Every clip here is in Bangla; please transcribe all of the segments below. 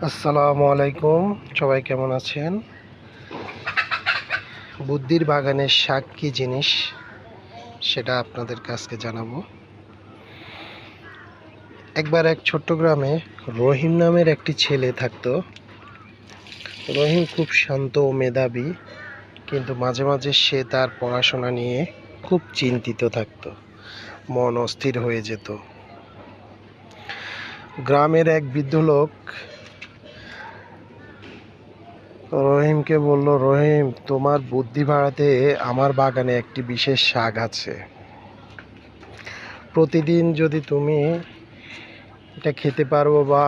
আসসালামু আলাইকুম। সবাই কেমন আছেন? বুদ্ধির বাগানের শাক কী জিনিস সেটা আপনাদের কাছে জানাবো। একবার এক ছোট্ট গ্রামে রহিম নামের একটি ছেলে থাকতো। রহিম খুব শান্ত ও মেধাবী, কিন্তু মাঝে মাঝে সে তার পড়াশোনা নিয়ে খুব চিন্তিত থাকতো। মন অস্থির হয়ে যেত। গ্রামের এক বৃদ্ধ লোক রহিমকে বলল, রহিম, তোমার বুদ্ধি বাড়াতে আমার বাগানে একটি বিশেষ শাক আছে। প্রতিদিন যদি তুমি এটা খেতে পারো বা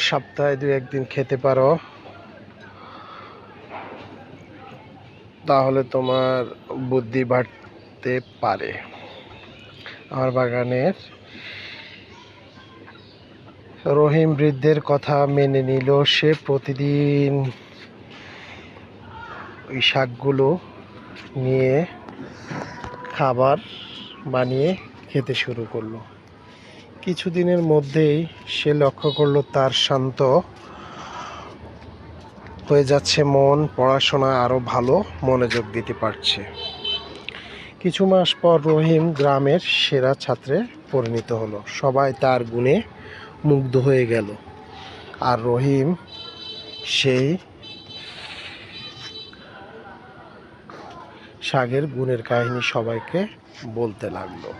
সপ্তাহে 2-1 দিন খেতে পারো, তাহলে তোমার বুদ্ধি বাড়তে পারে। আমার বাগানের রহিম বৃদ্ধের কথা মেনে নিল। সে প্রতিদিন ওই শাকগুলো নিয়ে খাবার বানিয়ে খেতে শুরু করলো। কিছুদিনের মধ্যেই সে লক্ষ্য করলো তার শান্ত হয়ে যাচ্ছে মন, পড়াশোনায় আরও ভালো মনোযোগ দিতে পারছে। কিছু মাস পর রহিম গ্রামের সেরা ছাত্রে পরিণত হলো। সবাই তার গুণে মুগ্ধ হয়ে গেল, আর রহিম সেই শাকের গুণের কাহিনী সবাইকে বলতে লাগলো।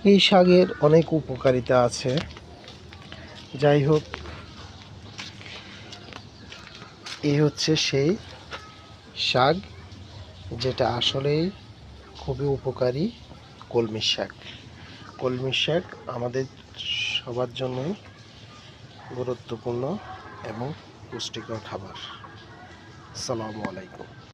এই শাকের অনেক উপকারিতা আছে। যাই হোক, এই হচ্ছে সেই শাক যেটা আসলেই খুবই উপকারী, কলমি শাক। কলমি শাক আমাদের সবার জন্যই গুরুত্বপূর্ণ এবং পুষ্টিকর খাবার। আসসালামু আলাইকুম।